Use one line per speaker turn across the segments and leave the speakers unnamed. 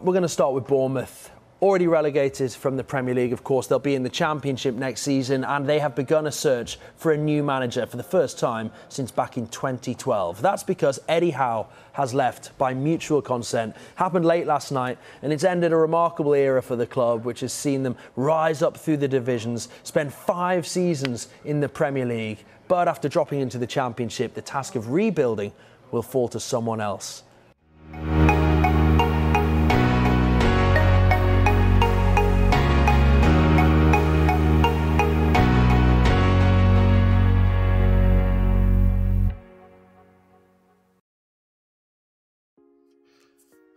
we're going to start with Bournemouth. Already relegated from the Premier League, of course. They'll be in the Championship next season, and they have begun a search for a new manager for the first time since back in 2012. That's because Eddie Howe has left by mutual consent. Happened late last night, and it's ended a remarkable era for the club, which has seen them rise up through the divisions, spend 5 seasons in the Premier League. But after dropping into the Championship, the task of rebuilding will fall to someone else.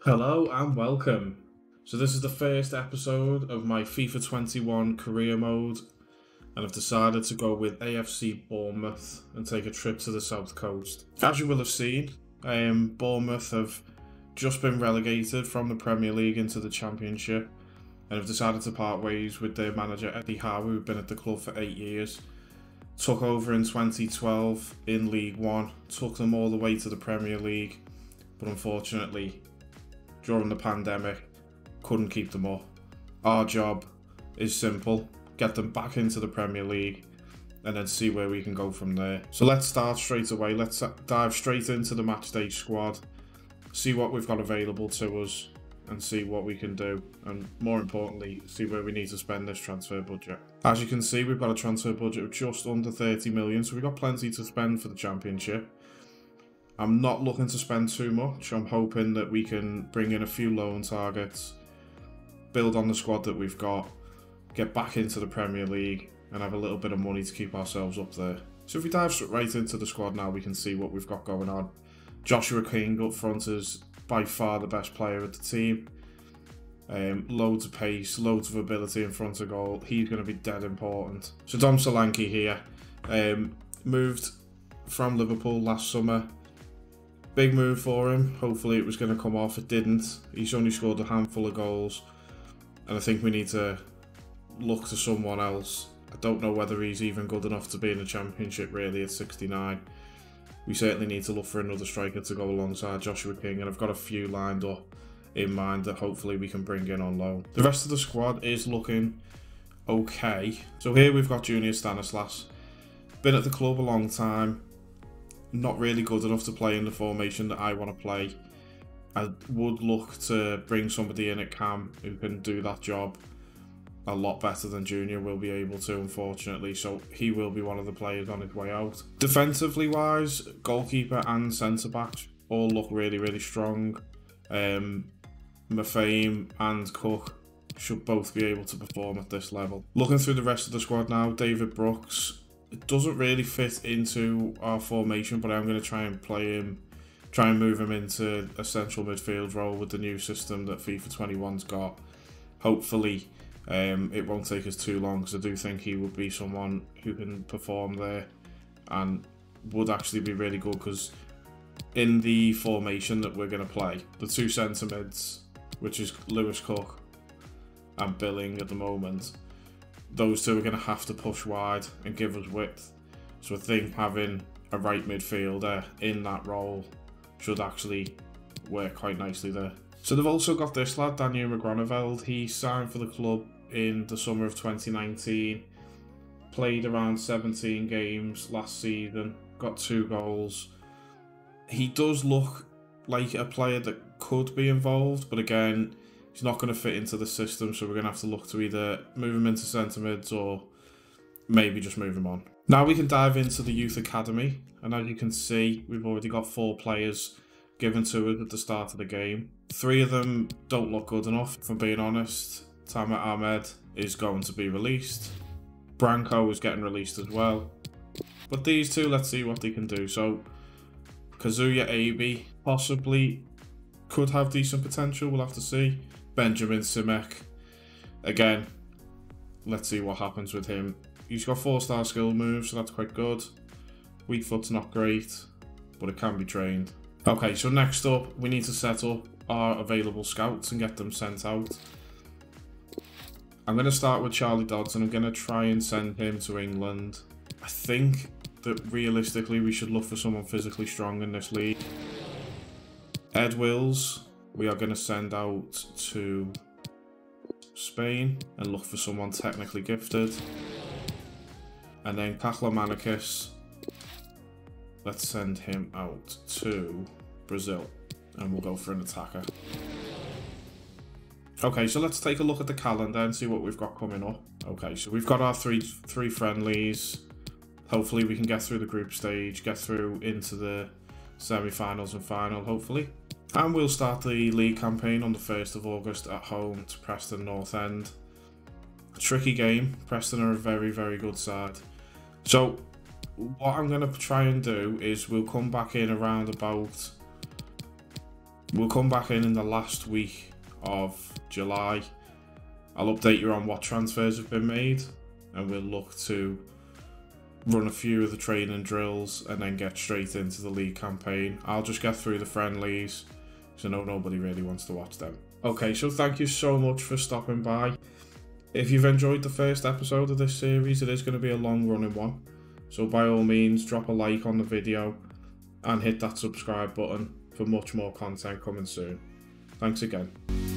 Hello and welcome. So this is the first episode of my FIFA 21 career mode, and I've decided to go with AFC Bournemouth and take a trip to the south coast. As you will have seen, Bournemouth have just been relegated from the Premier League into the Championship and have decided to part ways with their manager Eddie Howe, who've been at the club for 8 years. Took over in 2012 in League One, took them all the way to the Premier League, but unfortunately during the pandemic couldn't keep them up. Our job is simple: get them back into the Premier League and then see where we can go from there. So let's start straight away. Let's dive straight into the matchday squad, see what we've got available to us and see what we can do, and more importantly, see where we need to spend this transfer budget. As you can see, we've got a transfer budget of just under 30 million, so we've got plenty to spend for the Championship. I'm not looking to spend too much. I'm hoping that we can bring in a few loan targets, build on the squad that we've got, get back into the Premier League and have a little bit of money to keep ourselves up there. So if we dive right into the squad now, we can see what we've got going on. Joshua King up front is by far the best player at the team. Loads of pace, loads of ability in front of goal. He's going to be dead important. So Dom Solanke here, moved from Liverpool last summer. Big move for him. Hopefully it was going to come off. It didn't. He's only scored a handful of goals, and I think we need to look to someone else. I don't know whether he's even good enough to be in the Championship really at 69. We certainly need to look for another striker to go alongside Joshua King, and I've got a few lined up in mind that hopefully we can bring in on loan. The rest of the squad is looking okay. So here we've got Junior Stanislas. Been at the club a long time. Not really good enough to play in the formation that I want to play. I would look to bring somebody in at Cam who can do that job a lot better than Junior will be able to, unfortunately, so he will be one of the players on his way out. Defensively wise, goalkeeper and centre-backs all look really, really strong. Mafame and Cook should both be able to perform at this level. Looking through the rest of the squad now, David Brooks, it doesn't really fit into our formation, but I'm going to try and play him, try and move him into a central midfield role with the new system that FIFA 21's got. Hopefully it won't take us too long, because I do think he would be someone who can perform there and would actually be really good, because in the formation that we're going to play, the two centre mids, which is Lewis Cook and Billing at the moment, those two are going to have to push wide and give us width. So I think having a right midfielder in that role should actually work quite nicely there. So they've also got this lad, Daniel McGraneveld. He signed for the club in the summer of 2019. Played around 17 games last season. Got 2 goals. He does look like a player that could be involved, but again, he's not going to fit into the system, so we're going to have to look to either move him into centre mids or maybe just move him on. Now we can dive into the youth academy, and as you can see, we've already got 4 players given to us at the start of the game. 3 of them don't look good enough, if I'm being honest. Tamer Ahmed is going to be released. Branko is getting released as well. But these 2, let's see what they can do. So Kazuya Abi possibly could have decent potential, we'll have to see. Benjamin Simek, again, let's see what happens with him. He's got 4-star skill moves, so that's quite good. Weak foot's not great, but it can be trained. Okay, so next up, we need to set up our available scouts and get them sent out. I'm going to start with Charlie Dodson. I'm going to try and send him to England. I think that realistically we should look for someone physically strong in this league. Ed Wills, we are going to send out to Spain and look for someone technically gifted. And then Kaklamanicus, let's send him out to Brazil and we'll go for an attacker. Okay, so let's take a look at the calendar and see what we've got coming up. Okay, so we've got our three friendlies. Hopefully we can get through the group stage, get through into the semi-finals and final, hopefully. And we'll start the league campaign on the 1st of August at home to Preston North End. A tricky game. Preston are a very, very good side. So what I'm going to try and do is we'll come back in around about... We'll come back in the last week of July. I'll update you on what transfers have been made and we'll look to run a few of the training drills and then get straight into the league campaign. I'll just get through the friendlies because I know nobody really wants to watch them. Okay, so thank you so much for stopping by. If you've enjoyed the first episode of this series, it is going to be a long running one. So by all means, drop a like on the video and hit that subscribe button for much more content coming soon. Thanks again.